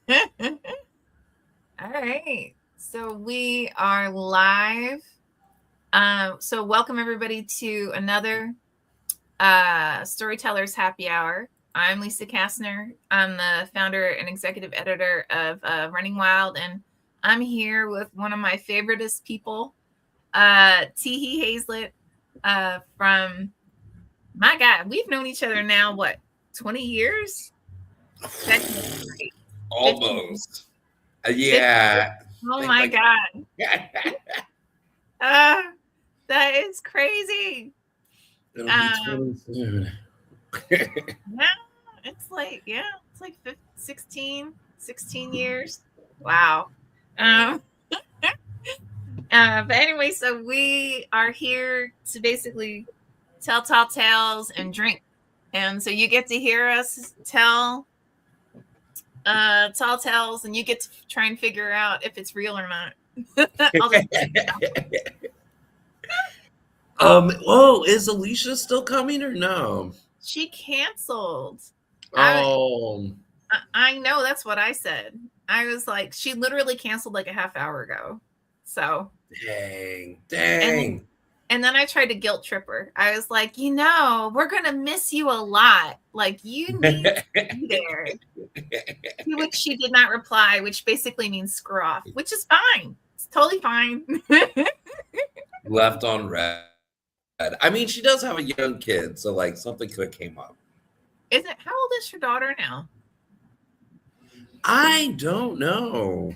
All right. So we are live. So welcome everybody to another Storytellers Happy Hour. I'm Lisa Kastner. I'm the founder and executive editor of Running Wild, and I'm here with one of my favoriteest people, Teehee Hazlett, from, my God, we've known each other now, what, 20 years? That can't be right. 15. Almost. 15. Yeah. Oh Think my like God. Uh, that is crazy. it'll be Um, 20 soon. yeah, it's like 15, 16 years. Wow. Um, but anyway, so we are here to basically tell tall tales and drink. And so you get to hear us tell tall tales, and you get to try and figure out if it's real or not. I'll just Whoa, is Alicia still coming or no? She canceled. I Oh, I know, that's what I said. I was like, she literally canceled like a half hour ago. So, dang, and dang. and then I tried to guilt trip her. I was like, we're gonna miss you a lot. Like, you need to be there. To which she did not reply, which basically means screw off, which is fine. It's totally fine. Left on red. I mean, she does have a young kid, so like something could have came up. How old is your daughter now? I don't know.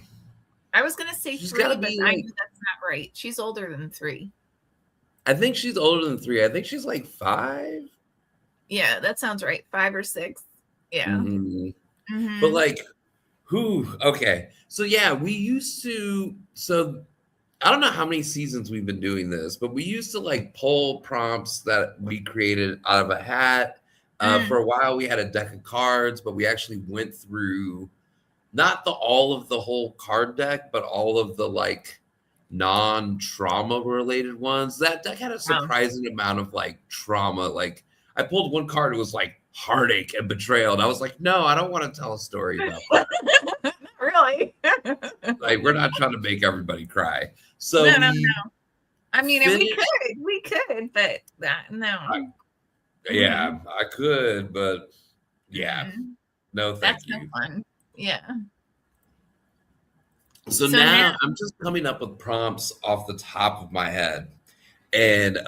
I was gonna say She's got three, to but be I like, knew that's not right. She's older than three. I think she's older than 3. I think she's like 5. Yeah, that sounds right. 5 or 6. Yeah. Hmm. But Mm-hmm. like, who? Okay. So yeah, we used to. So I don't know how many seasons we've been doing this, but we used to like pull prompts that we created out of a hat. For Mm. a while, we had a deck of cards, but we actually went through not the all of the whole card deck, but all of the like non-trauma related ones. That deck had a Oh. surprising amount of like trauma. Like I pulled one card, it was like heartache and betrayal, and I was like, no, I don't want to tell a story about that. Really? Like we're not trying to make everybody cry. So No, no, we no. I mean, and finished. we could, but no. I, Mm-mm. yeah, I could, but yeah, Mm-mm. no, That's thank no you. fun. Yeah. So So now, now I'm just coming up with prompts off the top of my head, and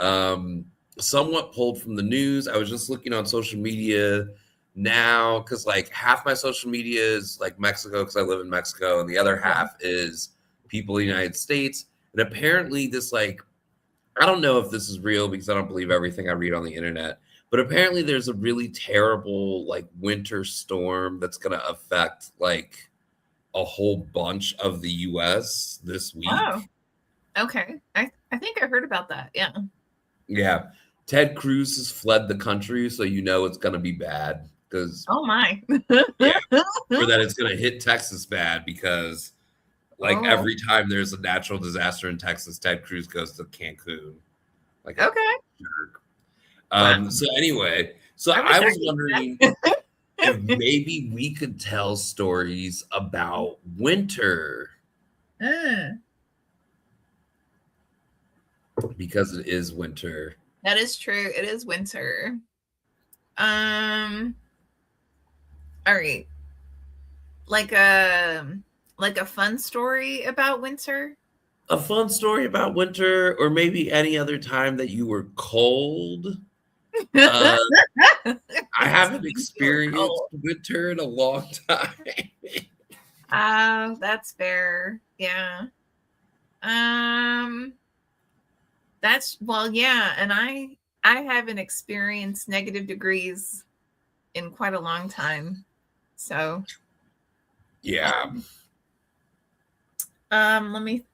somewhat pulled from the news. I was just looking on social media now because like half my social media is like Mexico because I live in Mexico, and the other yeah. half is people in the United States. And apparently, this like I don't know if this is real because I don't believe everything I read on the internet. But apparently, there's a really terrible like winter storm that's going to affect like a whole bunch of the U.S. this Oh, week. okay. I think I heard about that. Yeah. Yeah, Ted Cruz has fled the country, so you know it's going to be bad because Oh my. yeah, or that it's going to hit Texas bad because like Oh, every time there's a natural disaster in Texas, Ted Cruz goes to Cancun like a okay. jerk. Wow. So anyway, so I wish I I was wondering could do if that. maybe we could tell stories about winter Mm, because it is winter. that is true. It is winter. Um, all right. Like a like a fun story about winter. A fun story about winter, or maybe any other time that you were cold. Uh, I haven't Explain your experienced cold. winter in a long time. That's fair. Yeah. Um, that's, well, yeah, and I haven't experienced negative degrees in quite a long time. So, Yeah. let me,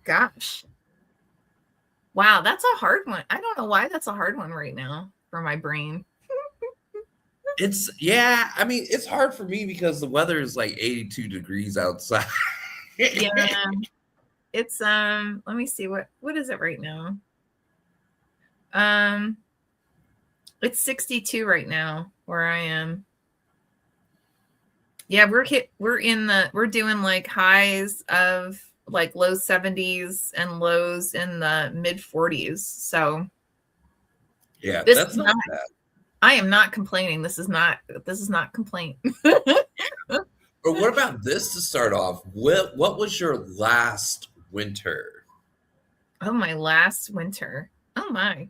gosh. Wow, that's a hard one. I don't know why that's a hard one right now for my brain. Yeah, I mean, it's hard for me because the weather is like 82 degrees outside. Yeah, it's let me see, what is it right now? Um it's 62 right now where I am. Yeah, we're doing like highs of like low 70s and lows in the mid 40s. So Yeah, this that's is not not bad. I am not complaining. This is not complaint. Or what about this to start off? What was your last winter? Oh, my last winter. Oh my.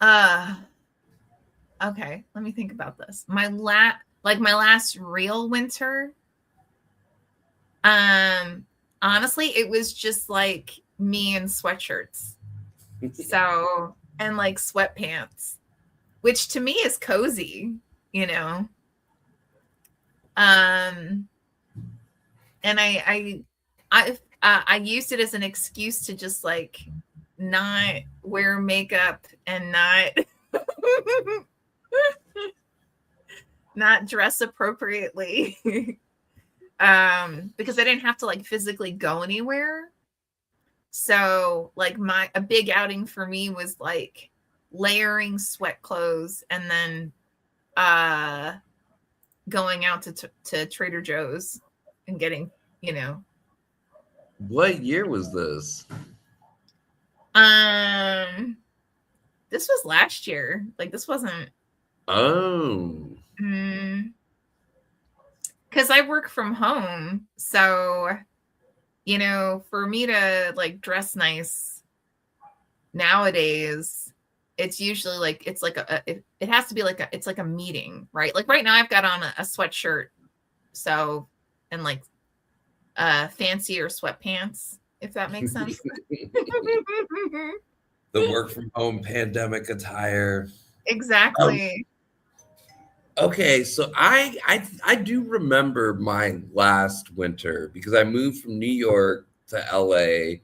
Uh okay, let me think about this. My last real winter. Um Honestly, it was just like me in sweatshirts. So, and like sweatpants, which to me is cozy, you know. Um and I used it as an excuse to just like not wear makeup and not not dress appropriately. Because I didn't have to like physically go anywhere. So like my a big outing for me was like layering sweat clothes and then uh going out to Trader Joe's and getting, you know. What year was this? Um this was last year. Like this wasn't Oh, mm, cuz I work from home. So, for me to like dress nice nowadays, it's usually like it's like it has to be like it's like a meeting, right? Like right now I've got on a sweatshirt, so, and like fancier sweatpants, if that makes sense. the work from home pandemic attire. Um, Exactly. okay, so I do remember my last winter because I moved from New York to LA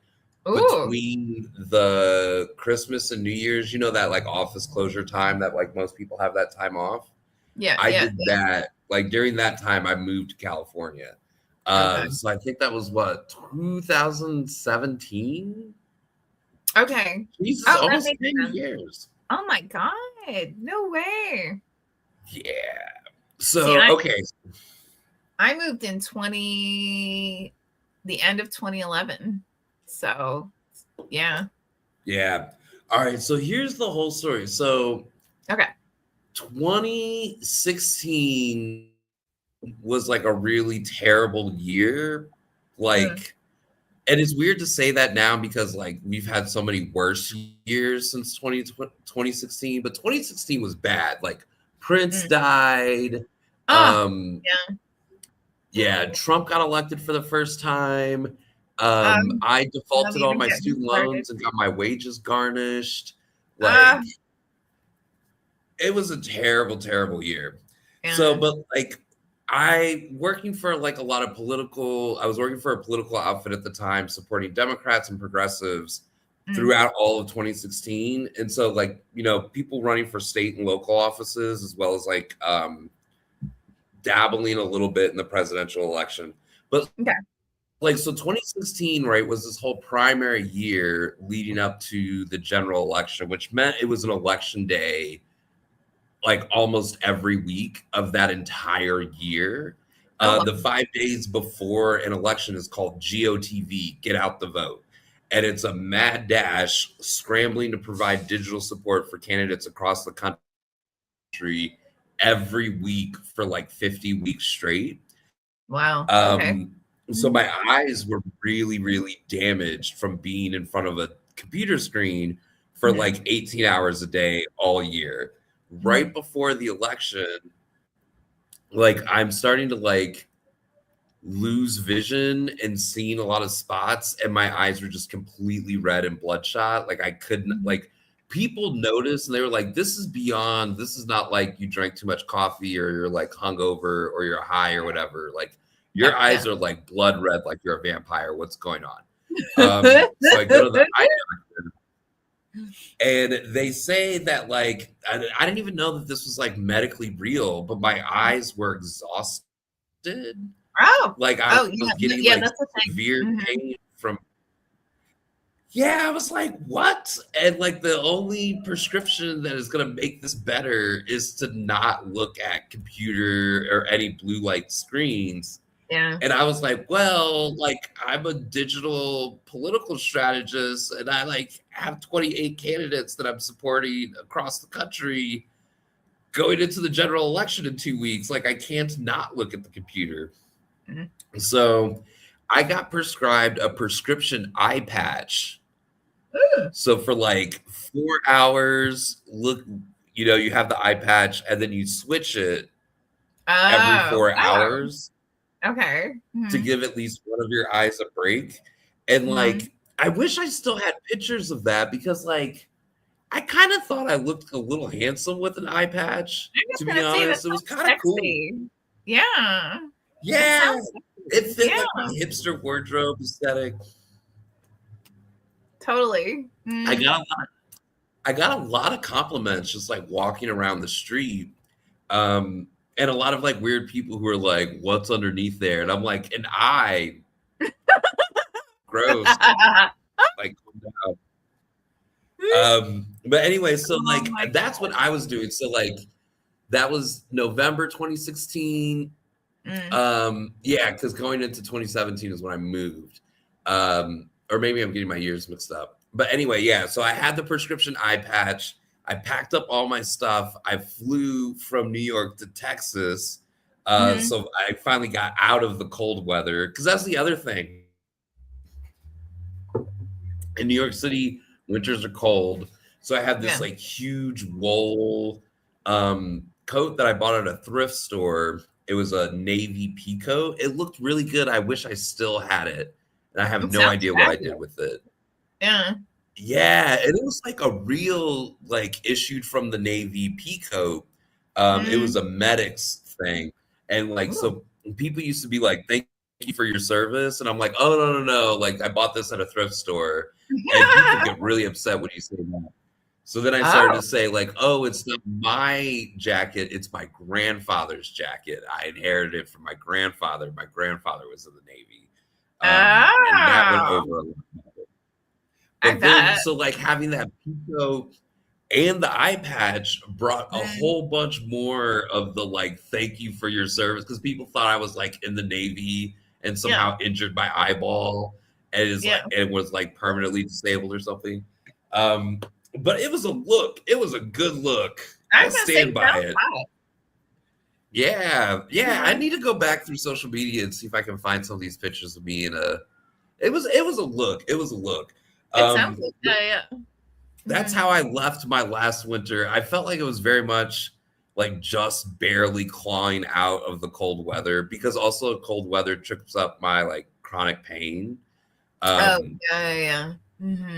Ooh, between the Christmas and New Year's. You know that like office closure time that like most people have that time off. yeah, I yeah, did that like during that time. I moved to California. okay, So I think that was what 2017. okay. Jesus, Oh, that almost makes 10 sense. years. Oh my god, no way. Yeah. See, So I okay. I moved in the end of 2011. So, yeah. Yeah. All right. So here's the whole story. So Okay. 2016 was like a really terrible year. Mm, Like, and it's weird to say that now because like we've had so many worse years since 2016, but 2016 was bad. Like Prince mm. died. Oh, Um, yeah. yeah, Trump got elected for the first time. I Not defaulted on even my get me student started. loans and got my wages garnished. Ah, Like it was a terrible, terrible year. So, yeah. but like I was working for a political outfit at the time, supporting Democrats and progressives Mm, throughout all of 2016. And so like, people running for state and local offices, as well as like dabbling a little bit in the presidential election. But okay. like, so 2016, right, was this whole primary year leading up to the general election, which meant it was an election day like almost every week of that entire year. Oh, well. The 5 days before an election is called GOTV, Get Out the Vote. And it's a mad dash scrambling to provide digital support for candidates across the country every week for like 50 weeks straight. Wow. Okay. Um, so Mhm, my eyes were really, really damaged from being in front of a computer screen for mhm, like 18 hours a day all year. Right mhm. before the election, like I'm starting to like lose vision and seeing a lot of spots, and my eyes were just completely red and bloodshot. Like I couldn't Mhm. like people noticed and they were like, this is not like you drank too much coffee or you're like hungover or you're high or whatever. Like Yeah, your yeah. eyes are like blood red, like you're a vampire. What's going on? So I go to the eye doctor and they say that like I didn't even know that this was like medically real, but my eyes were exhausted. Oh. Like I Oh, yeah. was No, getting yeah, like that's the thing. severe Mhm. pain from Yeah, I was like, what? And like the only prescription that is going to make this better is to not look at computer or any blue light screens. Yeah. And I was like, well, like I'm a digital political strategist and I like have 28 candidates that I'm supporting across the country going into the general election in 2 weeks. Like I can't not look at the computer. Mhm. So I got prescribed a prescription eye patch. Ooh. So for like 4 hours, look, you have the eye patch and then you switch it every Oh. four Oh. hours Okay. to Mhm. give at least one of your eyes a break. And Mhm. like, I wish I still had pictures of that because like I kind of thought I looked a little handsome with an eye patch, I'm just to be gonna say that honest. It was sounds kind of cool. sexy. Yeah. That Yeah, sounds it sexy. fit Yeah, like my hipster wardrobe aesthetic. totally. I Mm. got a lot, I got a lot of compliments just like walking around the street. And a lot of like weird people who are like, "What's underneath there?" And I'm like, "An eye, gross." Like, calm down. But anyway, so Oh like my that's what god. I was doing. So like that was November 2016. Mm. Yeah, because going into 2017 is when I moved. Or maybe I'm getting my years mixed up. But anyway, yeah. So I had the prescription eye patch. I packed up all my stuff. I flew from New York to Texas. Mhm. So I finally got out of the cold weather because that's the other thing. In New York City, winters are cold. So I had this Yeah. like huge wool coat that I bought at a thrift store. It was a navy pea coat. It looked really good. I wish I still had it. And I have It no sounds idea what I did fabulous. with it. Yeah. Yeah, and it was like a real like issued from the Navy peacoat. It was Mm. a medics thing, and like Ooh. so people used to be like, "Thank you for your service," and I'm like, "Oh no no no!" Like I bought this at a thrift store, and people get really upset when you say that. So then I started Oh. to say like, "Oh, it's not my jacket; it's my grandfather's jacket. I inherited it from my grandfather. My grandfather was in the Navy." And that went Oh. over a lot. I But then, bet. so like having that Pico and the eye patch brought a Mm. whole bunch more of the like, thank you for your service. Cause people thought I was like in the Navy and Yeah. somehow injured my eyeball and is Yeah. like, and was like permanently disabled or something. Um, but it was a look. It was a good look. I I'll was gonna say stand it by sounds it. hot. Yeah. Yeah. I Mhm. need to go back through social media and see if I can find some of these pictures of me in a, it was a look. It was a look. It sounds Um, like yeah. that's Mhm. how I left my last winter. I felt like it was very much like just barely clawing out of the cold weather because also cold weather trips up my like chronic pain. Oh, Um, yeah, yeah, yeah.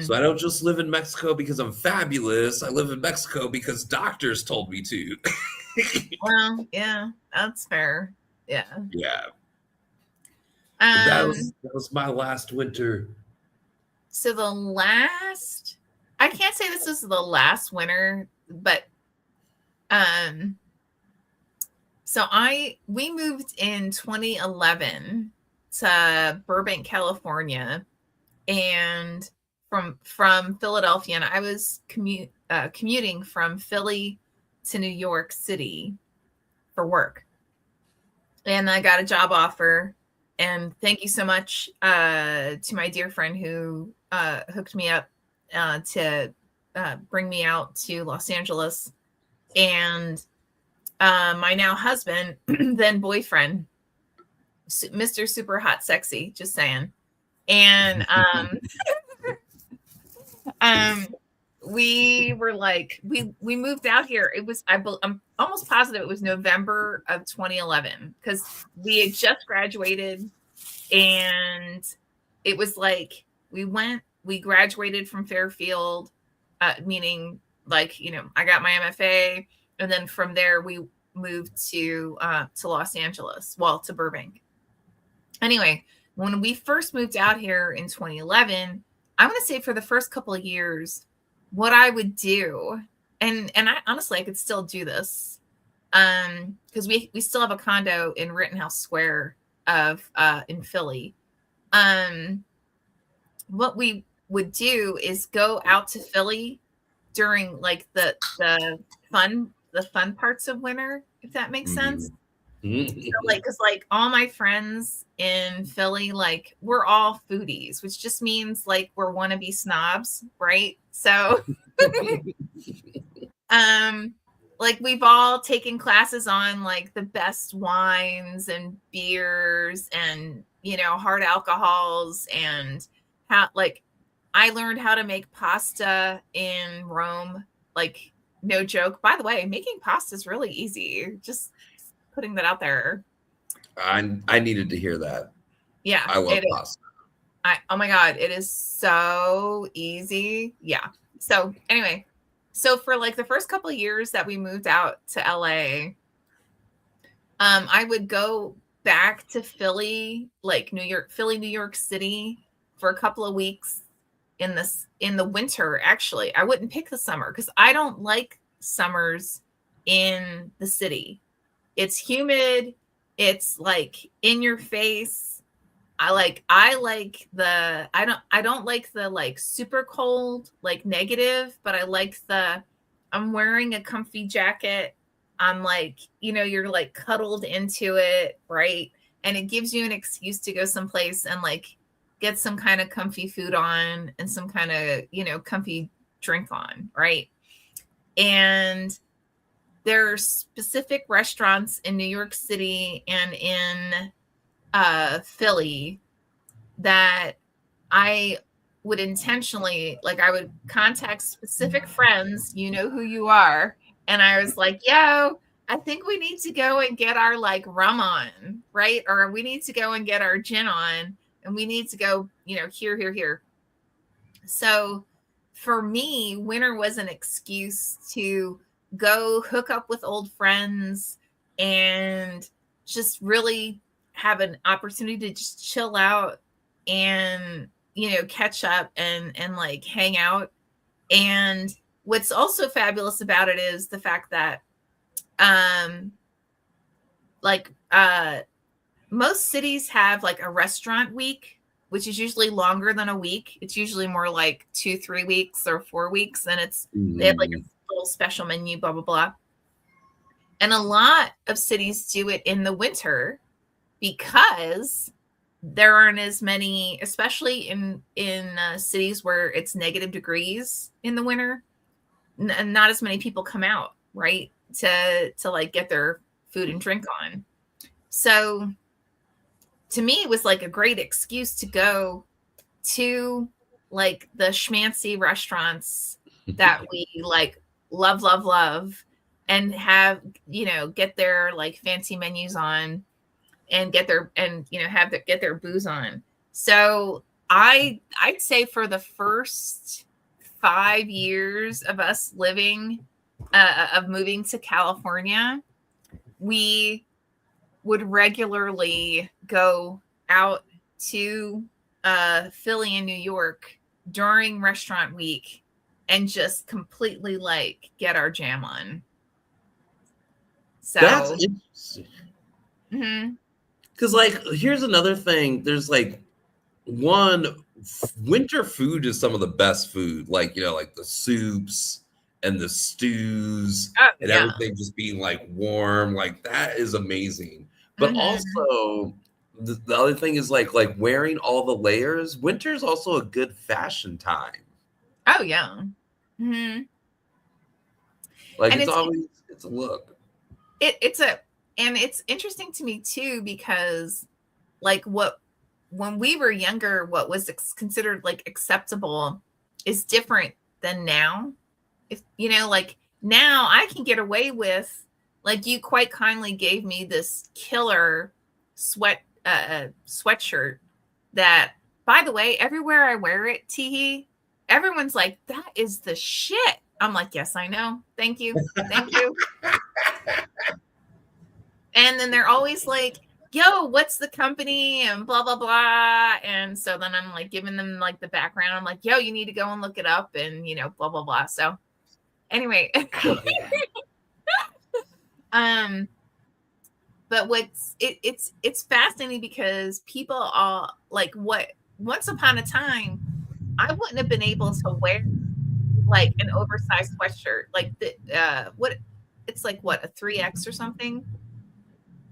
so Mhm. I don't just live in Mexico because I'm fabulous. I live in Mexico because doctors told me to. Well, yeah, that's fair. Yeah. Yeah, but that was Um, that was my last winter. so I can't say this is the last winter, but um, so we moved in 2011 to Burbank, California, and from Philadelphia, and I was commuting from Philly to New York City for work. And I got a job offer. And thank you so much to my dear friend who hooked me up to bring me out to Los Angeles. And my now husband, then boyfriend, Mr. Super Hot Sexy, just saying. And um, we were like, we moved out here. It was I'm almost positive it was November of 2011 because we had just graduated. And it was like we graduated from Fairfield, meaning like, I got my MFA. And then from there, we moved to Los Angeles, well, to Burbank. Anyway, when we first moved out here in 2011, I'm going to say for the first couple of years, what I would do, and I honestly, I could still do this, because we still have a condo in Rittenhouse Square of in Philly. um what we would do is go out to Philly during like the fun parts of winter, if that makes sense. So like, because like all my friends in Philly, like we're all foodies, which just means like we're wannabe snobs, right? So um like we've all taken classes on like the best wines and beers and hard alcohols, and how like I learned how to make pasta in Rome, like no joke. By the way, making pasta is really easy, just putting that out there. I needed to hear that. Yeah, I love it is. pasta. Oh my god, it is so easy. Yeah. So anyway, so for like the first couple of years that we moved out to LA, I would go back to Philly, like New York City for a couple of weeks in the winter. Actually, I wouldn't pick the summer because I don't like summers in the city. It's humid, it's like in your face. I don't like the like super cold, like negative, but I like the I'm wearing a comfy jacket. I'm like, you're like cuddled into it, right? And it gives you an excuse to go someplace and like get some kind of comfy food on and some kind of, comfy drink on, right? And there are specific restaurants in New York City and in Philly that I would intentionally, like, I would contact specific friends, you know who you are. And I was like, yo, I think we need to go and get our like rum on, right? Or we need to go and get our gin on, and we need to go, here, here, here. So for me, winter was an excuse to go hook up with old friends and just really have an opportunity to just chill out and catch up and like hang out. And what's also fabulous about it is the fact that um like most cities have like a restaurant week, which is usually longer than a week. It's usually more like 2-3 weeks or 4 weeks, and they have like a little special menu, blah blah blah. And a lot of cities do it in the winter because there aren't as many, especially in cities where it's negative degrees in the winter. Not as many people come out, right, to like get their food and drink on. So to me, it was like a great excuse to go to like the schmancy restaurants that we like love, love, love, and have, get their like fancy menus on and get their, and, get their booze on. So I'd say for the first 5 years of us living, of moving to California, we would regularly go out to Philly and New York during restaurant week and just completely like get our jam on. So That's interesting. mhm. Because, like, here's another thing. There's like winter food is some of the best food. Like, like the soups and the stews Oh and yeah. everything just being like warm. Like, that is amazing. But Mm-hmm. also, the other thing is like wearing all the layers. Winter is also a good fashion time. Oh yeah. Mm-hmm. Like, And it's a look. it's a and it's interesting to me too, because like what when we were younger, what was considered like acceptable is different than now. If like now I can get away with, like, you quite kindly gave me this killer sweatshirt that, by the way, everywhere I wear it, Teehee, everyone's like, that is the shit. I'm like, yes, I know. Thank you. Thank you. And then they're always like, yo, what's the company and blah blah blah. And so then I'm like giving them like the background. I'm like, yo, you need to go and look it up, and blah blah blah. So anyway, um but it's fascinating because people are like, what once upon a time I wouldn't have been able to wear like an oversized sweatshirt, like the what it's like what a 3X or something.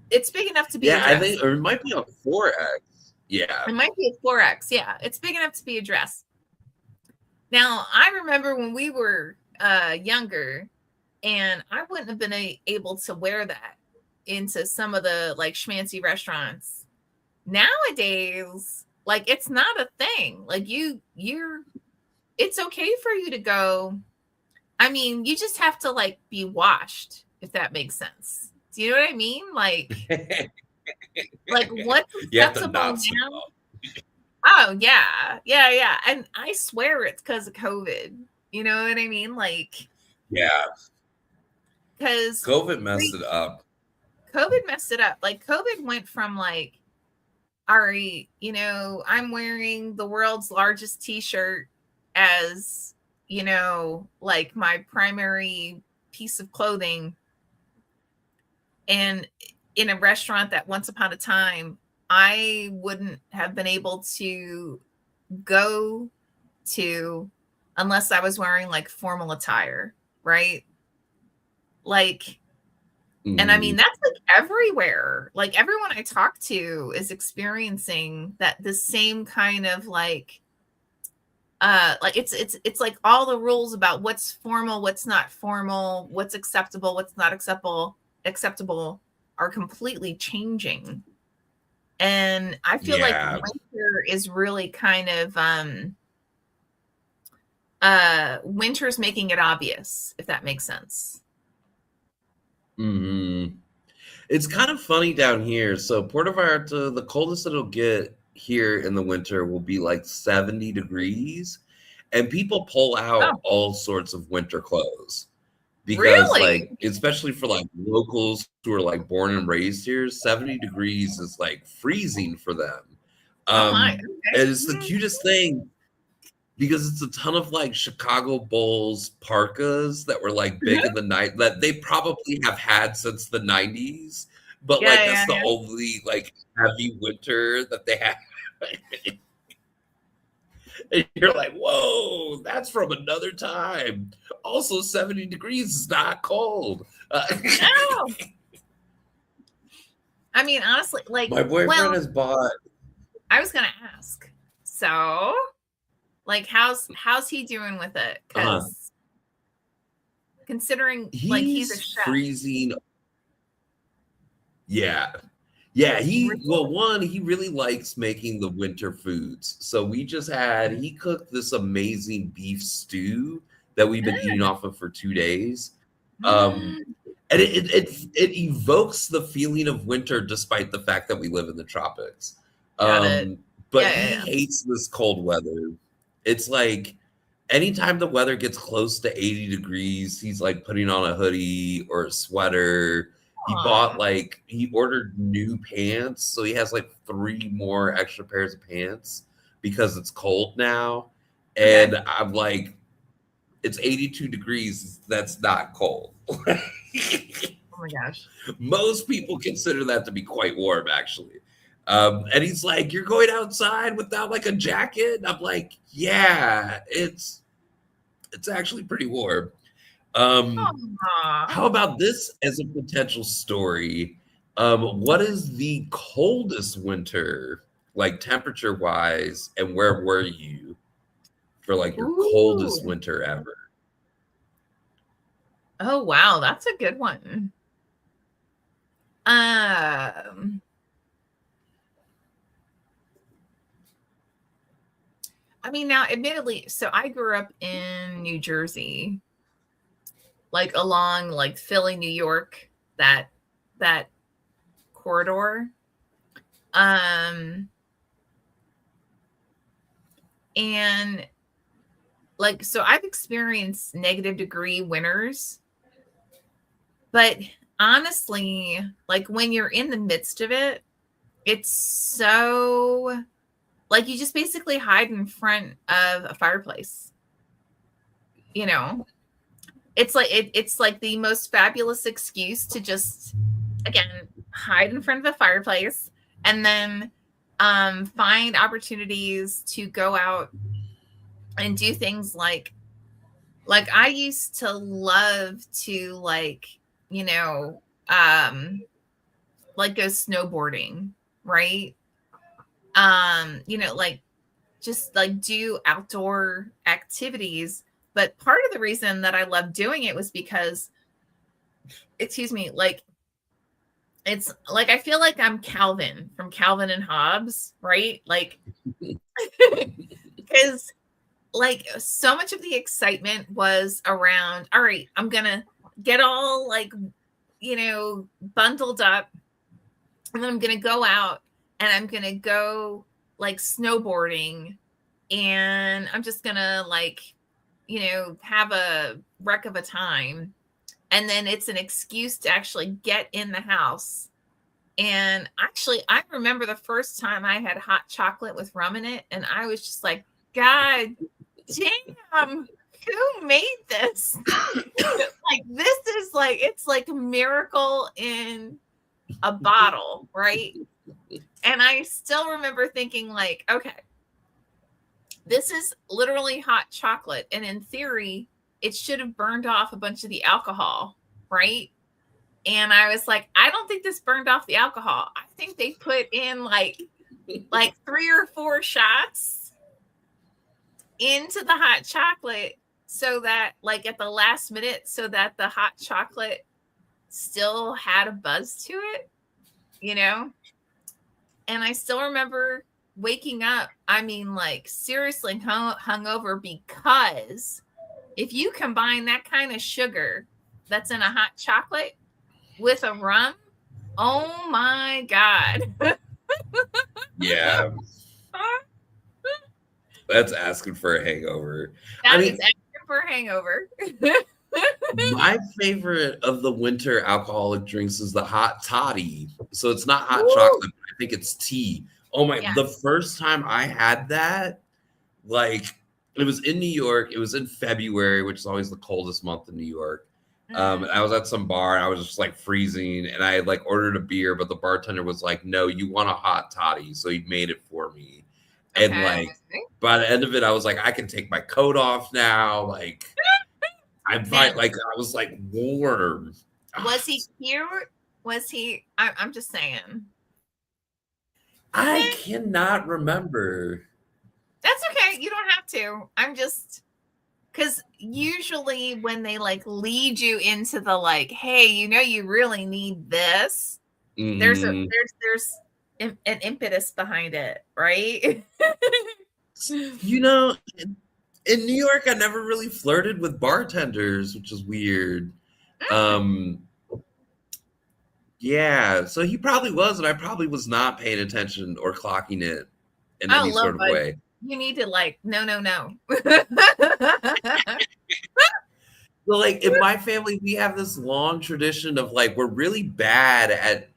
It's big enough to be a Yeah, I dress. think, or it might be on 4X. Yeah. It might be a 4X. Yeah, it's big enough to be a dress. Now, I remember when we were younger, and I wouldn't have been able to wear that into some of the like schmancy restaurants. Nowadays, like it's not a thing. Like you're it's okay for you to go. I mean, you just have to like be washed, if that makes sense. Do you know what I mean? Like what's You have to acceptable not smell. now? Oh yeah, yeah, yeah. And I swear it's because of COVID. You know what I mean? Like Yeah. because COVID messed it up. COVID messed it up. Like COVID went from like, all right, I'm wearing the world's largest t-shirt as, like my primary piece of clothing. And in a restaurant that once upon a time I wouldn't have been able to go to unless I was wearing like formal attire, right? Like, and I mean, Mm. that's like everywhere. Like everyone I talk to is experiencing that the same kind of like it's like all the rules about what's formal, what's not formal, what's acceptable, what's not acceptable are completely changing. And I feel like Yeah. winter is really kind of winter's making it obvious, if that makes sense. Hmm. It's kind of funny down here. So Puerto Vallarta, the coldest it'll get here in the winter will be like 70 degrees, and people pull out Oh, all sorts of winter clothes because, really? like, especially for like locals who are like born and raised here, 70 degrees is like freezing for them. Oh my. Um, Okay. and it's the cutest thing because it's a ton of like Chicago Bulls parkas that were like big in Mhm. the night that they probably have had since the 90s, but Yeah, like yeah, that's the yeah. only like heavy winter that they have. And you're like, whoa, that's from another time. Also, 70 degrees is not cold. No. I mean, honestly, like, My boyfriend well, has bought, I was gonna ask. So, like, how's he doing with it? uh, Because considering like he's a he's chef, freezing. Yeah. Yeah, really? he really likes making the winter foods. So he cooked this amazing beef stew that we've been eating off of for 2 days. Um, Mm, and it evokes the feeling of winter despite the fact that we live in the tropics. got it. But Yeah, yeah, he yeah. hates this cold weather. It's like anytime the weather gets close to 80 degrees, he's like putting on a hoodie or a sweater. Aw, He ordered new pants, so he has like three more extra pairs of pants because it's cold now. okay. And I'm like, it's 82 degrees. That's not cold. Oh my gosh. Most people consider that to be quite warm, actually. And he's like, "You're going outside without like a jacket?" And I'm like, "Yeah, it's actually pretty warm." Aw. How about this as a potential story? What is the coldest winter, like temperature wise, and where were you for like your coldest Ooh. winter ever? Oh wow, that's a good one. Um, I mean, now, admittedly, so I grew up in New Jersey, like along like Philly, New York, that corridor. Um, and like so I've experienced negative degree winters, but honestly, like when you're in the midst of it, it's so like you just basically hide in front of a fireplace, you know? It's like the most fabulous excuse to just again hide in front of a fireplace and then find opportunities to go out and do things like I used to love to you know, like go snowboarding, right? You know, like just like do outdoor activities. But part of the reason that I loved doing it was because, excuse me, like it's like I feel like I'm Calvin from Calvin and Hobbes, right? Like, because like so much of the excitement was around, all right, I'm gonna get all you know, bundled up, and then I'm gonna go out and I'm gonna go like snowboarding, and I'm just gonna you know, have a wreck of a time. And then it's an excuse to actually get in the house. And actually, I remember the first time I had hot chocolate with rum in it, and I was just like, God damn, who made this? Like, this is like, it's like a miracle in a bottle, right? And I still remember thinking, like, okay, this is literally hot chocolate. And in theory, it should have burned off a bunch of the alcohol, right? And I was like, I don't think this burned off the alcohol. I think they put in like 3 or 4 shots into the hot chocolate so that like at the last minute, so that the hot chocolate still had a buzz to it, you know? And I still remember waking up, I mean, like seriously hungover, because if you combine that kind of sugar that's in a hot chocolate with a rum, oh my God. Yeah, that's asking for a hangover. I That is mean, extra for a hangover. my favorite of the winter alcoholic drinks is the hot toddy. So it's not hot Woo! chocolate, but I think it's tea. Oh my, Yeah. the first time I had that, like it was in New York. It was in February, which is always the coldest month in New York. Mm, And I was at some bar and I was just like freezing and I like ordered a beer, but the bartender was like, no, you want a hot toddy. So he made it for me. And okay. like by the end of it, I was like, I can take my coat off now. Like I'm Now, fine. Like I was like warm. was he cute? Was he? I'm just saying. I Eh, cannot remember. that's okay. You don't have to. I'm just because usually when they like lead you into the like, hey, you know, you really need this. Hmm. There's an impetus behind it, right? You know, in New York, I never really flirted with bartenders, which is weird. Um, yeah, so he probably was, and I probably was not paying attention or clocking it in Oh, any love sort of bud. way. You need to like, no, no, no. Well, like in my family, we have this long tradition of like we're really bad at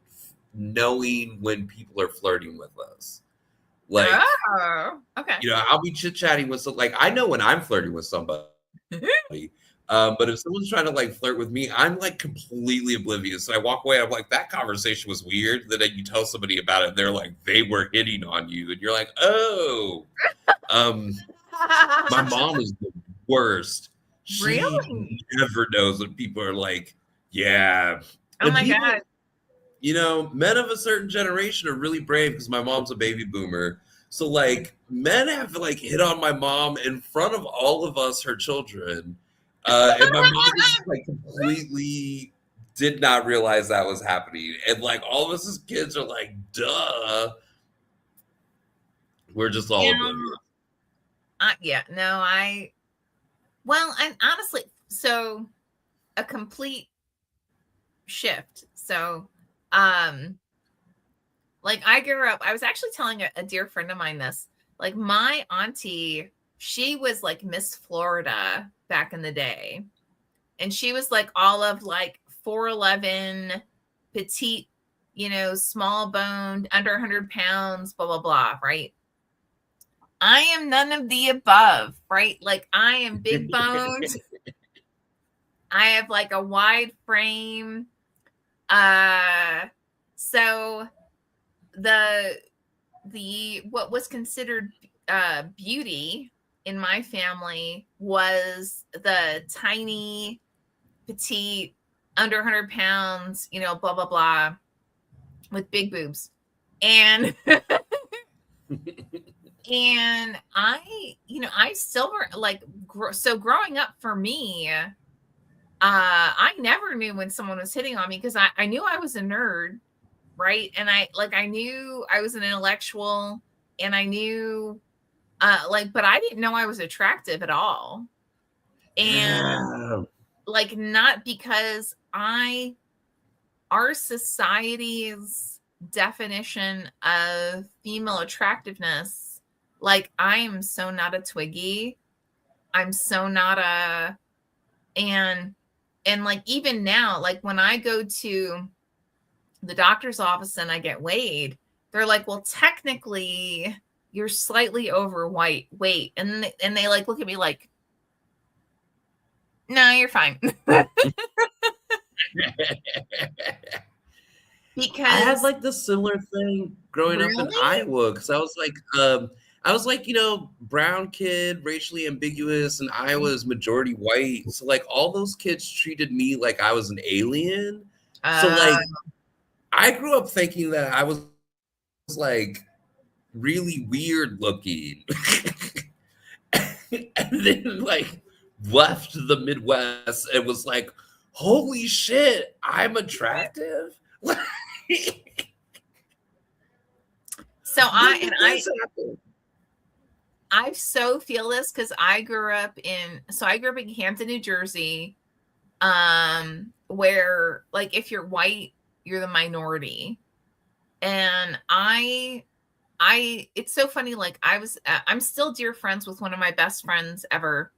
knowing when people are flirting with us. Like, Oh, okay. I'll be chit chatting with some, like I know when I'm flirting with somebody. But if someone's trying to like flirt with me, I'm like completely oblivious. And I walk away. I'm like, that conversation was weird. Then you tell somebody about it, and they're like, they were hitting on you, and you're like, oh. Um, my mom is the worst. She Really? never knows when people are like, yeah. Oh And my people, God. men of a certain generation are really brave because my mom's a baby boomer. So like men have like hit on my mom in front of all of us, her children. And my mom was just like completely did not realize that was happening. And like all of us as kids are like, duh. We're just all oblivious. Yeah. Yeah. No, well, and honestly, so a complete shift. So, um, like I grew up, I was actually telling a dear friend of mine this. Like my auntie, she was like Miss Florida back in the day. And she was like all of like 4'11", petite, you know, small boned, under 100 pounds, blah, blah, blah, right? I am none of the above, right? Like I am big boned. I have like a wide frame. Uh so the what was considered beauty in my family was the tiny, petite, under 100 pounds, you know, blah, blah, blah, with big boobs. And and I, you know, I still like, so growing up for me, I never knew when someone was hitting on me because I knew I was a nerd, right? And I knew I was an intellectual, and I knew like, but I didn't know I was attractive at all. And Yeah. like, not because our society's definition of female attractiveness, like, I am so not a Twiggy. I'm so not a, and like, even now, like when I go to the doctor's office and I get weighed, they're like, well, technically you're slightly overweight weight. And they like look at me like, no, you're fine. I had Because like the similar thing growing up in really, Iowa because I was like, you know, brown kid, racially ambiguous, and Iowa's majority white. So like all those kids treated me like I was an alien. So uh, like I grew up thinking that I was like really weird looking. And then like left the Midwest and was like, holy shit, I'm attractive. so When did this happen? I so feel this because I grew up in, Hampton, New Jersey, where like if you're white, you're the minority. And it's so funny, like I'm still dear friends with one of my best friends ever.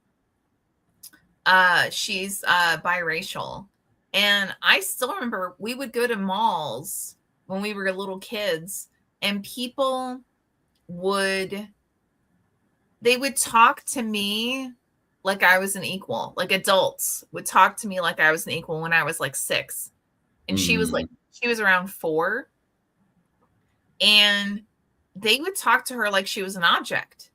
She's biracial. And I still remember we would go to malls when we were little kids, and people would they would talk to me like I was an equal. Like, adults would talk to me like I was an equal when I was like 6. And Mm. she was around 4. And they would talk to her like she was an object.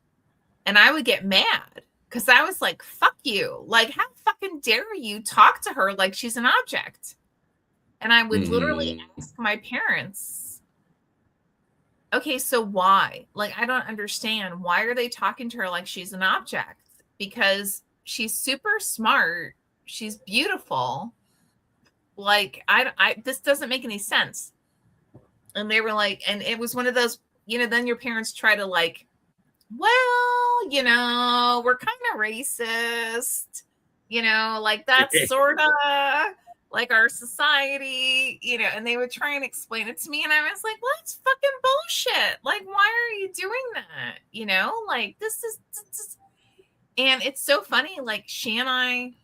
And I would get mad because I was like, fuck you. Like, how fucking dare you talk to her like she's an object? And I would literally Mm. ask my parents, okay, so why? Like, I don't understand. Why are they talking to her like she's an object? Because she's super smart. She's beautiful. Like, this doesn't make any sense. And they were like, and it was one of those, you know, then your parents try to like, well, you know, we're kind of racist, you know, like that's sort of like our society, you know, and they would try and explain it to me. And I was like, well, that's fucking bullshit. Like, why are you doing that? You know, like this is, and it's so funny. Like, she and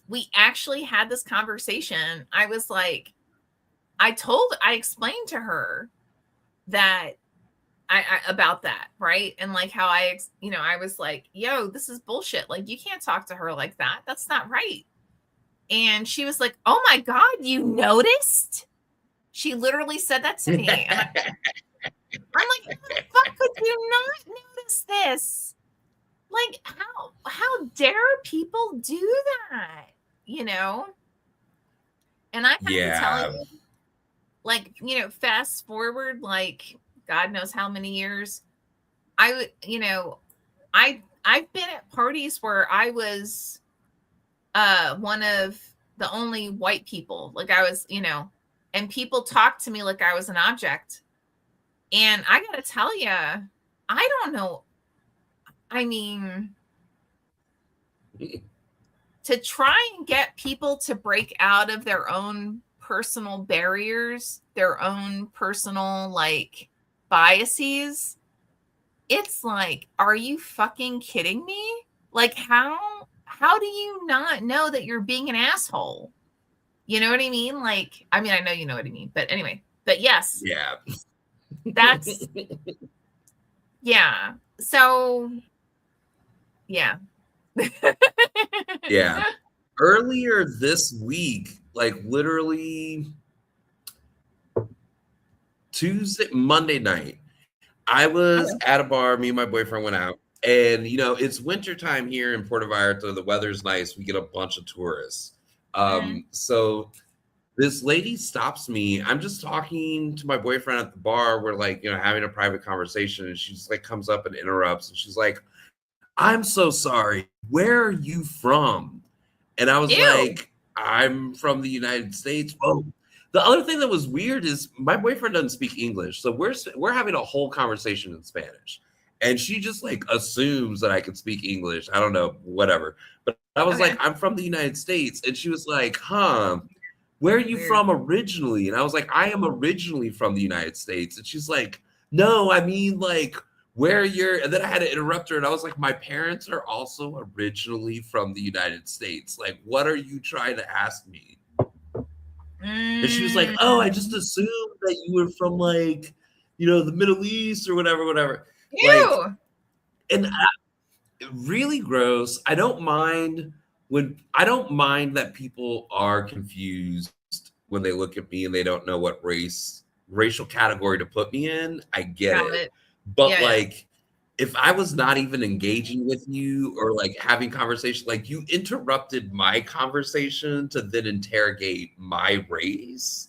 we actually had this conversation. I was like, I explained to her that I about that, right? And like how you know, I was like, yo, this is bullshit. Like, you can't talk to her like that. That's not right. And she was like, oh my God, you noticed? She literally said that to me. And I'm like, how the fuck could you not notice this? Like, how dare people do that? You know? And I have to tell Yeah. you, like, you know, fast forward like God knows how many years, I would, you know, I've been at parties where I was one of the only white people. Like, I was, you know, and people talked to me like I was an object. And I gotta tell you, I don't know. I mean, to try and get people to break out of their own personal barriers, their own personal like biases, it's like, are you fucking kidding me? Like, how do you not know that you're being an asshole? You know what I mean? Like, I mean, I know you know what I mean, but anyway, but yes, Yeah. that's, yeah. So, yeah. Yeah. Earlier this week, like literally Monday night, I was Okay. at a bar. Me and my boyfriend went out, And it's wintertime here in Puerto Vallarta. The weather's nice. We get a bunch of tourists. Mm. So this lady stops me. I'm just talking to my boyfriend at the bar. We're like, having a private conversation, and she's like comes up and interrupts, and she's like, "I'm so sorry. Where are you from?" And I was Ew. like, "I'm from the United States." Oh, the other thing that was weird is my boyfriend doesn't speak English, so we're having a whole conversation in Spanish, and she just like assumes that I can speak English. I don't know, whatever. But I was like, Okay. "I'm from the United States," and she was like, "Huh? Where are you Weird. from originally?" And I was like, "I am originally from the United States." And she's like, "No, I mean like where you're," and then I had to interrupt her, and I was like, "My parents are also originally from the United States. Like, what are you trying to ask me?" And she was like, Mm. "Oh, I just assumed that you were from like, the Middle East or whatever, whatever." Like, Ew. and really gross. I don't mind that people are confused when they look at me and they don't know what racial category to put me in. I get Got it. it. But Yeah, yeah. like if I was not even engaging with you or like having conversation, like you interrupted my conversation to then interrogate my race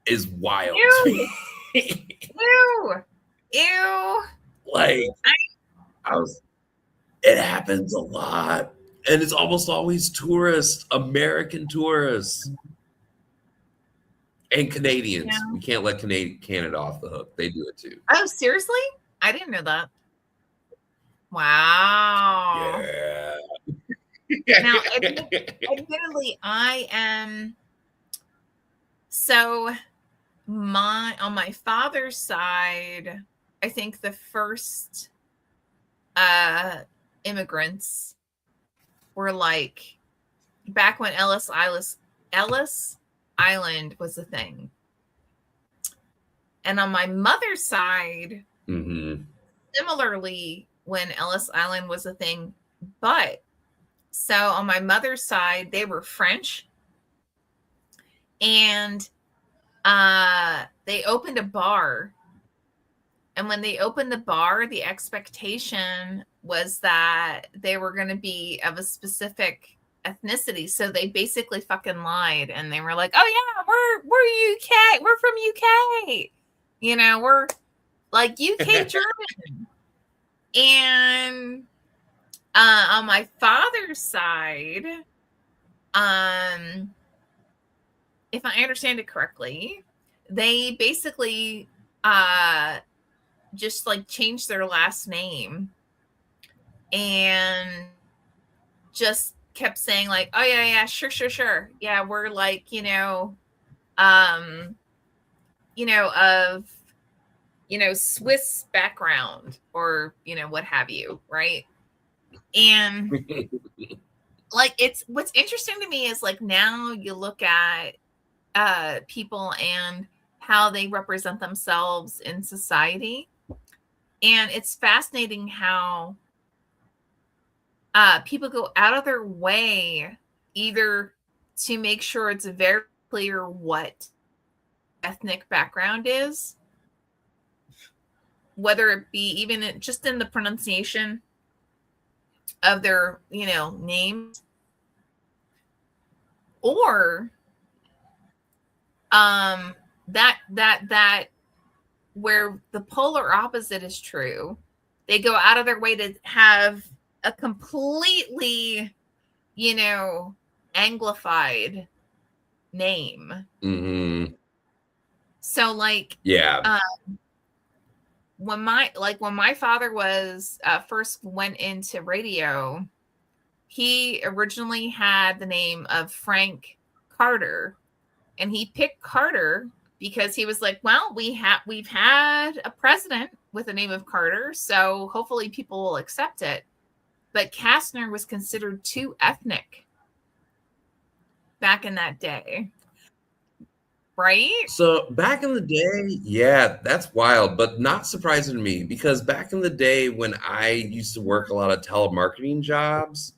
is wild to Ew. me. Ew. Ew. Like I, I was it happens a lot. And it's almost always tourists, American tourists, and Canadians. yeah. We can't let Canada off the hook. They do it too. Oh, seriously? I didn't know that. Wow. Yeah. Now, admittedly, I am so on my father's side, I think the first immigrants were like back when Ellis Island was a thing. And on my mother's side, Mm-hmm. similarly, when Ellis Island was a thing, but so on my mother's side, they were French, and they opened a bar. And when they opened the bar, the expectation was that they were going to be of a specific ethnicity. So they basically fucking lied, and they were like, "Oh yeah, we're UK, we're from UK, we're like UK German." And on my father's side, if I understand it correctly, they basically just like changed their last name and just kept saying like, "Oh yeah, sure, yeah, we're like um of Swiss background, or what have you, right?" And like, it's what's interesting to me is like now you look at people and how they represent themselves in society, and it's fascinating how people go out of their way either to make sure it's very clear what ethnic background is, whether it be even just in the pronunciation of their names, or that where the polar opposite is true. They go out of their way to have a completely anglified name. Mm-hmm. So like Yeah. when my father was first went into radio, he originally had the name of Frank Carter, and he picked Carter because he was like, well, we've had a president with the name of Carter, so hopefully people will accept it. But Kastner was considered too ethnic back in that day, right? So back in the day, yeah, that's wild, but not surprising to me because back in the day when I used to work a lot of telemarketing jobs,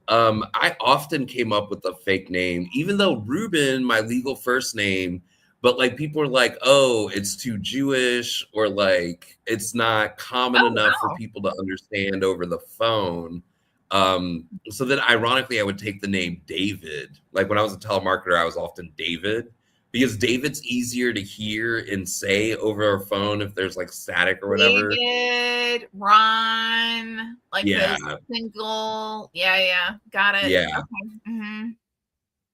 I often came up with a fake name, even though Ruben, my legal first name, but like people are like, oh, it's too Jewish, or like it's not common Oh enough for wow. people to understand over the phone. So then ironically I would take the name David. Like when I was a telemarketer, I was often David, because David's easier to hear and say over a phone if there's like static or whatever. David, Ron, like Yeah, those single. Yeah, yeah. Got it. yeah. Okay.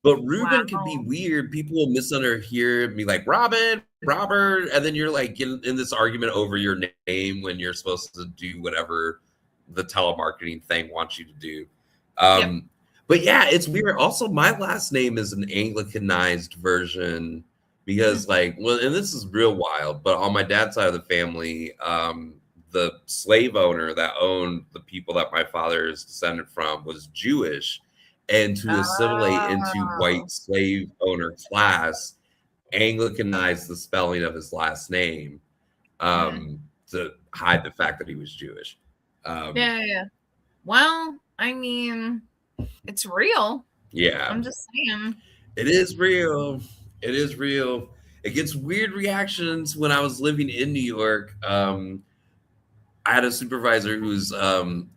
But Ruben can be Wow. weird. People will misunderhear me like Robin, Robert, and then you're like in this argument over your name when you're supposed to do whatever the telemarketing thing wants you to do. Yep. But yeah, it's weird. Also, my last name is an Anglicanized version Mm. because, like, well, and this is real wild, but on my dad's side of the family, the slave owner that owned the people that my father is descended from was Jewish, and to assimilate into Oh. white slave owner class, Anglicanized the spelling of his last name Mm. to hide the fact that he was Jewish. Yeah, yeah, yeah. Well, I mean, it's real. Yeah, I'm just saying. it is real. It is real. It gets weird reactions when I was living in New York. I had a supervisor who's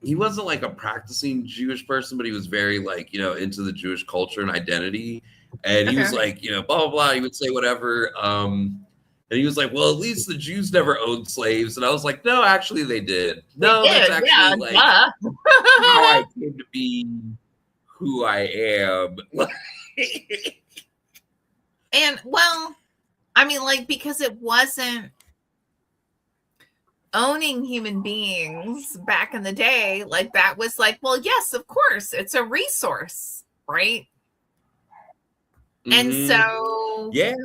he wasn't like a practicing Jewish person, but he was very like, into the Jewish culture and identity. And he Okay, was okay. like, blah blah blah. He would say whatever. And he was like, well, at least the Jews never owned slaves. And I was like, no, actually they did. They No, that's did, actually yeah, like duh. how I came to be who I am. And well, I mean, like, because it wasn't owning human beings back in the day, like that was like, well, yes, of course, it's a resource, right? And Hmm. so Yeah.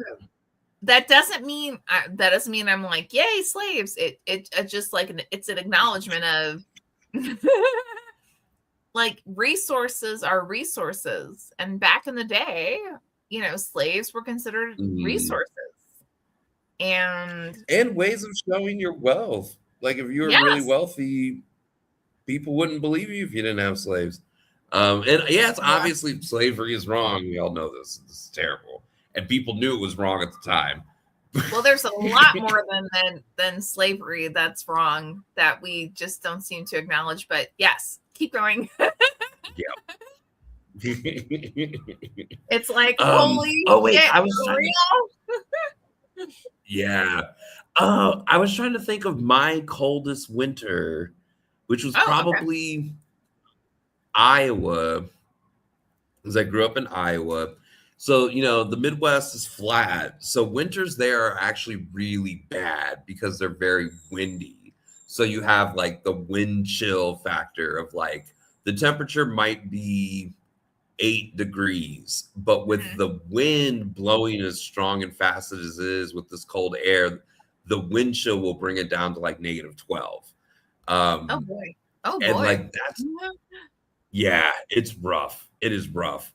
that doesn't mean I'm like, yay, slaves. It's just like it's an acknowledgement of like resources are resources, and back in the day, slaves were considered Mhm. resources, and And ways of showing your wealth. Like if you were really yes, wealthy, people wouldn't believe you if you didn't have slaves. And yeah, it's yeah. obviously slavery is wrong. We all know this. This is terrible, and people knew it was wrong at the time. Well, there's a lot more than slavery that's wrong that we just don't seem to acknowledge. But yes, keep going. Yeah. It's like, holy Oh wait, shit, I was for trying to. real? Yeah. Oh, I was trying to think of my coldest winter, which was Oh, okay. probably Iowa, because I grew up in Iowa. So, the Midwest is flat. So winters there are actually really bad because they're very windy. So you have like the wind chill factor of like the temperature might be 8 degrees, but with Mhm. the wind blowing as strong and fast as it is with this cold air, the wind chill will bring it down to like -12. Oh Um, boy. Oh and boy. like that's Mhm. yeah, it's rough. It is rough.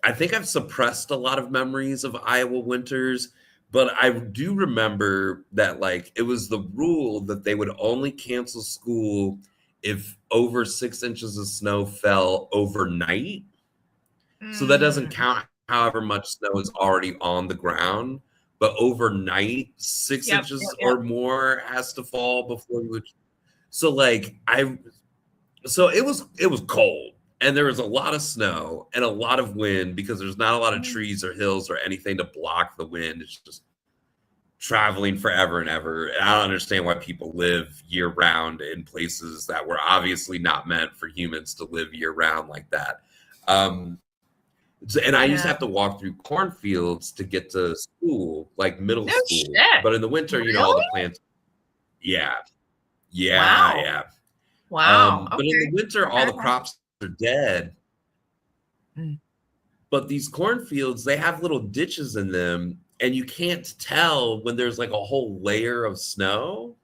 I think I've suppressed a lot of memories of Iowa winters, but I do remember that like it was the rule that they would only cancel school if over 6 inches of snow fell overnight. So that doesn't Mm. count however much snow is already on the ground, but overnight, six Yep, yep, inches yep. or more has to fall before you would. So like so it was cold and there was a lot of snow and a lot of wind because there's not a lot of Mhm. trees or hills or anything to block the wind. It's just traveling forever and ever. And I don't understand why people live year round in places that were obviously not meant for humans to live year round like that. And I used to Yeah. have to walk through cornfields to get to school, like middle No school. shit. But in the winter, all the Really? plants. Yeah, yeah, Wow. yeah. Wow. But in the Okay. winter, all Okay. the Okay. crops are dead. Mm. But these cornfields, they have little ditches in them, and you can't tell when there's like a whole layer of snow.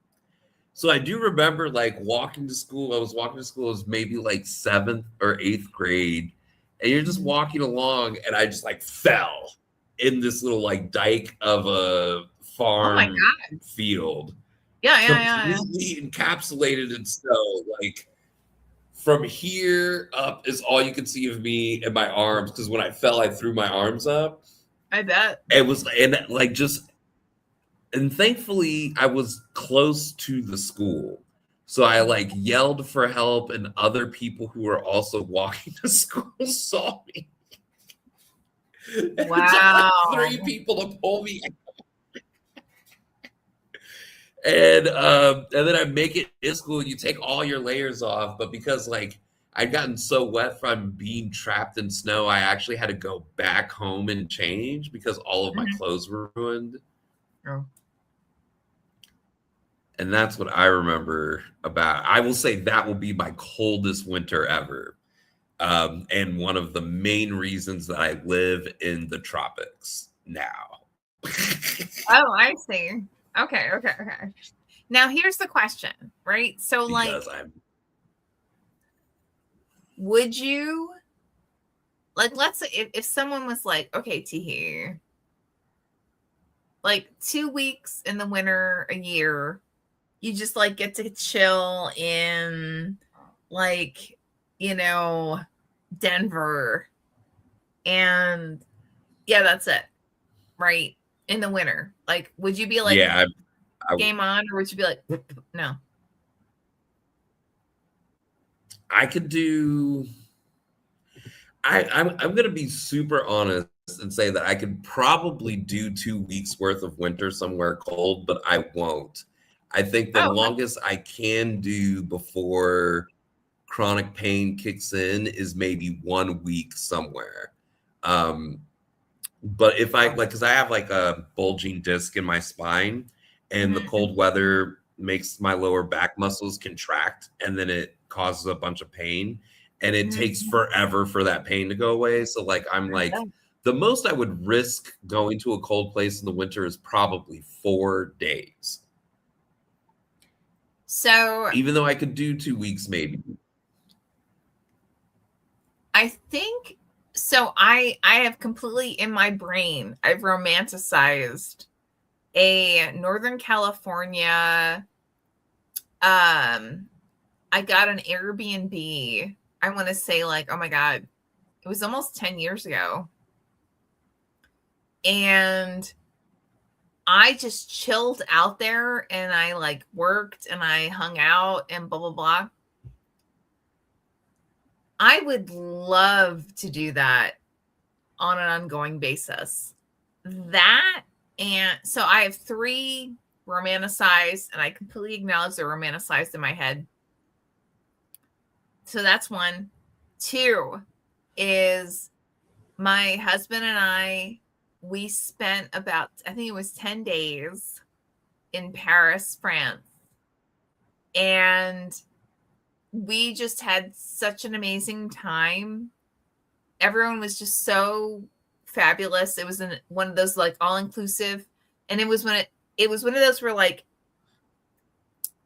So I do remember like walking to school. I was walking to school, it was maybe like seventh or eighth grade, and you're just Mhm. walking along, and I just like fell in this little like dike of a Oh my farm god. field, Yeah, yeah, yeah, yeah. completely encapsulated in snow. Like from here up is all you could see of me and my arms. Because when I fell, I threw my arms up, I bet. It was, and like just, and thankfully I was close to the school. So I like yelled for help, and other people who were also walking to school saw me. It took like three Wow. people to pull me, and then I make it in school. You take all your layers off, but because like I'd gotten so wet from being trapped in snow, I actually had to go back home and change because all of my Mhm. clothes were ruined. Oh. And that's what I remember about. I will say that will be my coldest winter ever. And one of the main reasons that I live in the tropics now. Oh, I see. Okay, okay, okay. Now here's the question, right? So Because like, I'm would you like, let's say if someone was like, okay, Teehee, like 2 weeks in the winter, a year, you just like get to chill in like, you know, Denver, and yeah, that's it, right? In the winter. Like, would you be like yeah, I game on, or would you be like, no? I could do I'm gonna be super honest and say that I could probably do 2 weeks worth of winter somewhere cold, but I won't. I think the Oh, okay. longest I can do before chronic pain kicks in is maybe 1 week somewhere. Um, but if I like, because I have like a bulging disc in my spine, and the Mhm. cold weather makes my lower back muscles contract, and then it causes a bunch of pain, and it takes Mhm. forever for that pain to go away. So, like, I'm like, the most I would risk going to a cold place in the winter is probably 4 days, So even though I could do 2 weeks maybe. I think so. I have completely in my brain, I've romanticized a Northern California. I got an Airbnb. I want to say like, oh my God, it was almost 10 years ago. And I just chilled out there and I like worked and I hung out and blah blah blah. I would love to do that on an ongoing basis. That, and so I have three romanticized, and I completely acknowledge they're romanticized in my head. So that's one. Two is my husband and I, we spent about, I think it was 10 days in Paris, France. And we just had such an amazing time. Everyone was just so fabulous. It was one of those like all inclusive, and it was one of those where like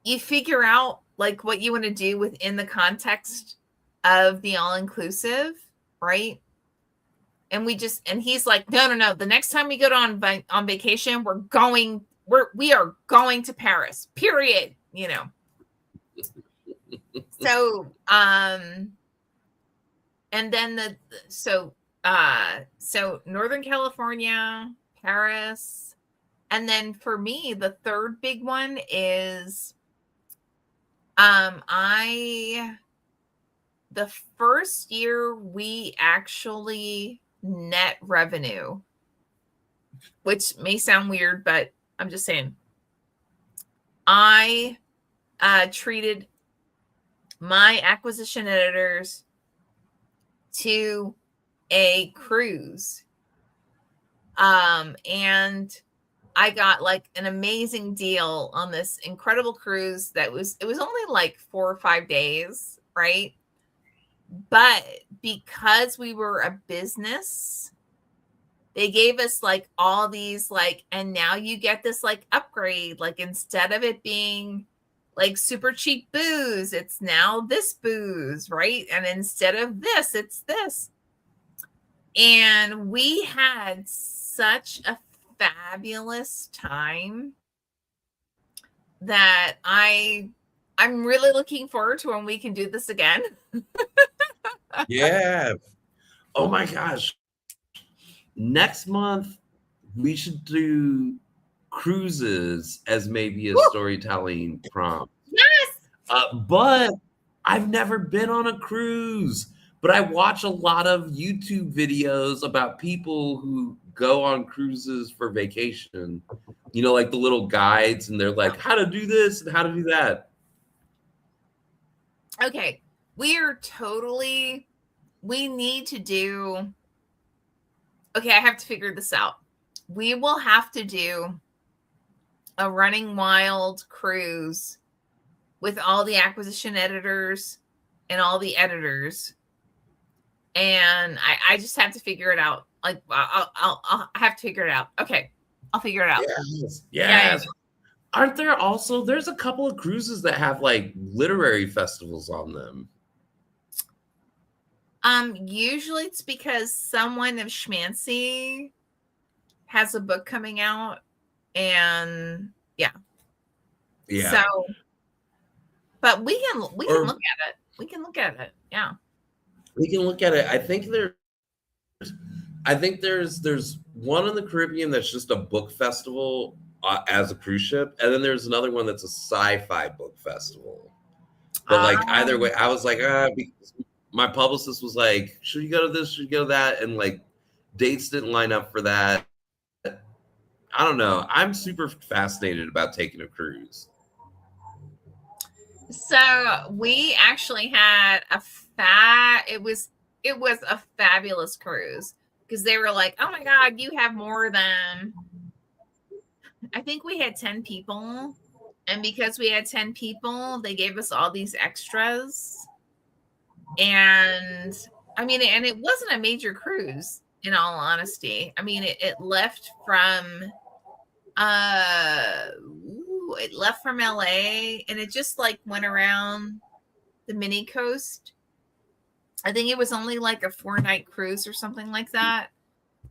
you figure out like what you want to do within the context of the all inclusive, right? And he's like, no, no, no. The next time we go on vacation, we are going to Paris. Period. You know. So and then so Northern California, Paris, and then for me the third big one is I the first year we actually net revenue, which may sound weird, but I'm just saying, I treated my acquisition editors to a cruise. And I got like an amazing deal on this incredible cruise it was only like 4 or 5 days, right? But because we were a business, they gave us like all these like, and now you get this like upgrade, like instead of it being like super cheap booze, it's now this booze, right? And instead of this, it's this. And we had such a fabulous time that I'm really looking forward to when we can do this again. Yeah. Oh my gosh. Next month we should do cruises as maybe a Woo! storytelling prompt. Yes. But I've never been on a cruise. But I watch a lot of YouTube videos about people who go on cruises for vacation. You know, like the little guides, and they're like, how to do this and how to do that. Okay. We need to do. Okay, I have to figure this out. We will have to do a Running Wild cruise with all the acquisition editors and all the editors. And I just have to figure it out. Like I'll have to figure it out. Okay, I'll figure it out. Yes. Yeah. Yes. Aren't there also, there's a couple of cruises that have like literary festivals on them. Usually it's because someone of Schmancy has a book coming out, and yeah. So, but we can look at it. We can look at it. Yeah. We can look at it. I think there's one in the Caribbean that's just a book festival as a cruise ship, and then there's another one that's a sci-fi book festival. But like either way, I was like, because my publicist was like, should you go to this? Should you go to that? And like dates didn't line up for that. I don't know. I'm super fascinated about taking a cruise. So we actually had it was a fabulous cruise, because they were like, oh my God, you have more than, I think we had 10 people. And because we had 10 people, they gave us all these extras. And I mean, and it wasn't a major cruise, in all honesty. I mean, it left from LA, and it just like went around the mini coast. I think it was only like a 4-night cruise or something like that.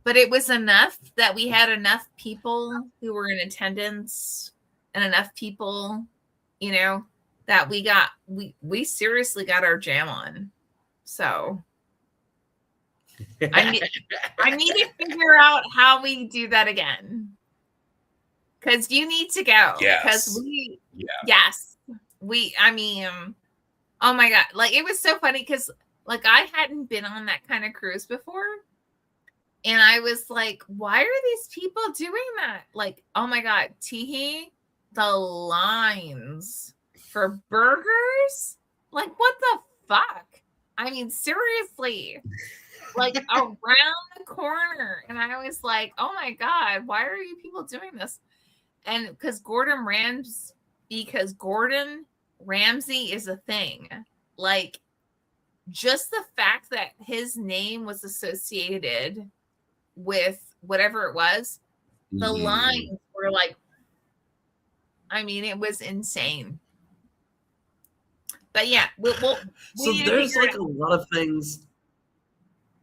But it was enough that we had enough people who were in attendance, and enough people, you know, that we seriously got our jam on. So I need to figure out how we do that again. Because you need to go. Because I mean, oh my God. Like, it was so funny because like I hadn't been on that kind of cruise before. And I was like, why are these people doing that? Like, oh my God, Teehee, the lines for burgers? Like, what the fuck? I mean, seriously, like around the corner. And I was like, oh my God, why are you people doing this? And because Gordon Ramsay is a thing. Like, just the fact that his name was associated with whatever it was, the lines were like, I mean, it was insane. But yeah, so there's like a lot of things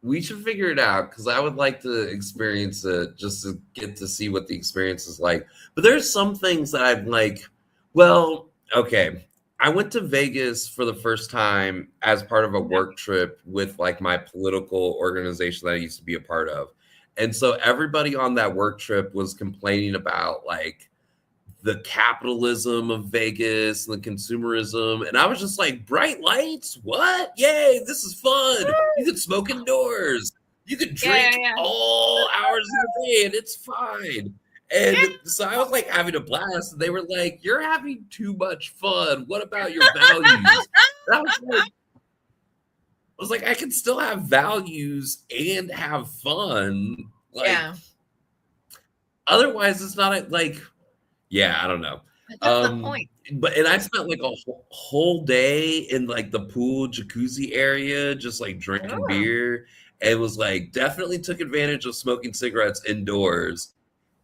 we should figure it out, because I would like to experience it just to get to see what the experience is like. But there's some things that I'm like, well, okay. I went to Vegas for the first time as part of a work trip with like my political organization that I used to be a part of. And so everybody on that work trip was complaining about like the capitalism of Vegas and the consumerism. And I was just like, bright lights? What? Yay, this is fun. You can smoke indoors. You can drink all hours of the day and it's fine. And so I was like having a blast. And they were like, you're having too much fun. What about your values? And I was like, I can still have values and have fun. Like, otherwise it's not like, yeah, I don't know. That's the point. And I spent like a whole day in like the pool jacuzzi area, just like drinking beer. And it was like, definitely took advantage of smoking cigarettes indoors.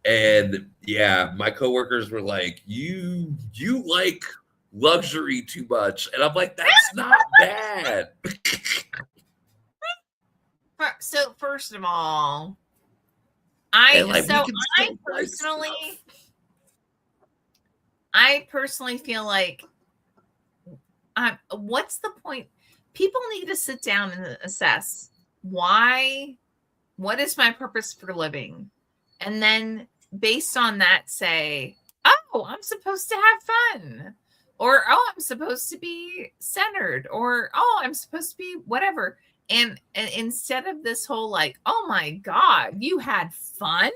And yeah, my coworkers were like, you like luxury too much. And I'm like, that's not bad. So first of all, I personally feel like, what's the point? People need to sit down and assess what is my purpose for living, And then based on that, say, oh, I'm supposed to have fun. Or, oh, I'm supposed to be centered. Or, oh, I'm supposed to be whatever. And instead of this whole like, oh my God, you had fun?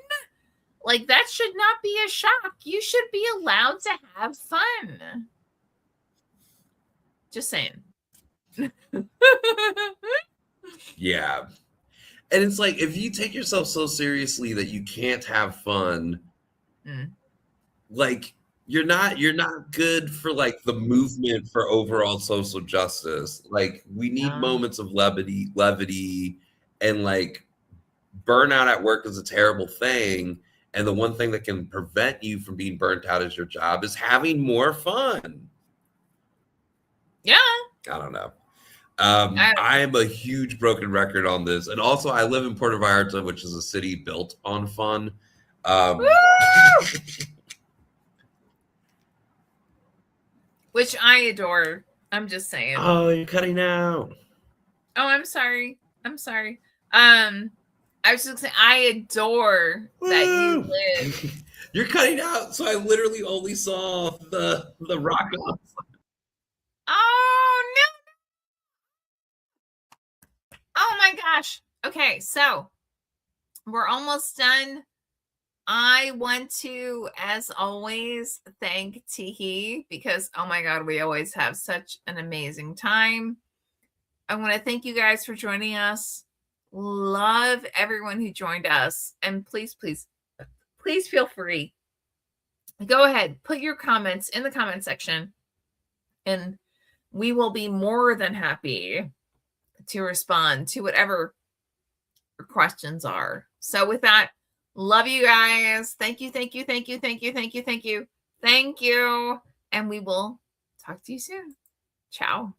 Like, that should not be a shock. You should be allowed to have fun. Just saying. Yeah. And it's like, if you take yourself so seriously that you can't have fun, like you're not good for like the movement for overall social justice. Like we need moments of levity, and like burnout at work is a terrible thing. And the one thing that can prevent you from being burnt out as your job is having more fun. Yeah. I don't know. I am a huge broken record on this. And also I live in Puerto Vallarta, which is a city built on fun. Which I adore. I'm just saying. Oh, you're cutting out. Oh, I'm sorry. I was just saying, I adore that you live. You're cutting out, so I literally only saw the rock off. Oh no! Oh my gosh. Okay, so we're almost done. I want to, as always, thank Teehee because, oh my God, we always have such an amazing time. I want to thank you guys for joining us. Love everyone who joined us. And please, please, please feel free. Go ahead, put your comments in the comment section, and we will be more than happy to respond to whatever your questions are. So with that, love you guys. Thank you. And we will talk to you soon. Ciao.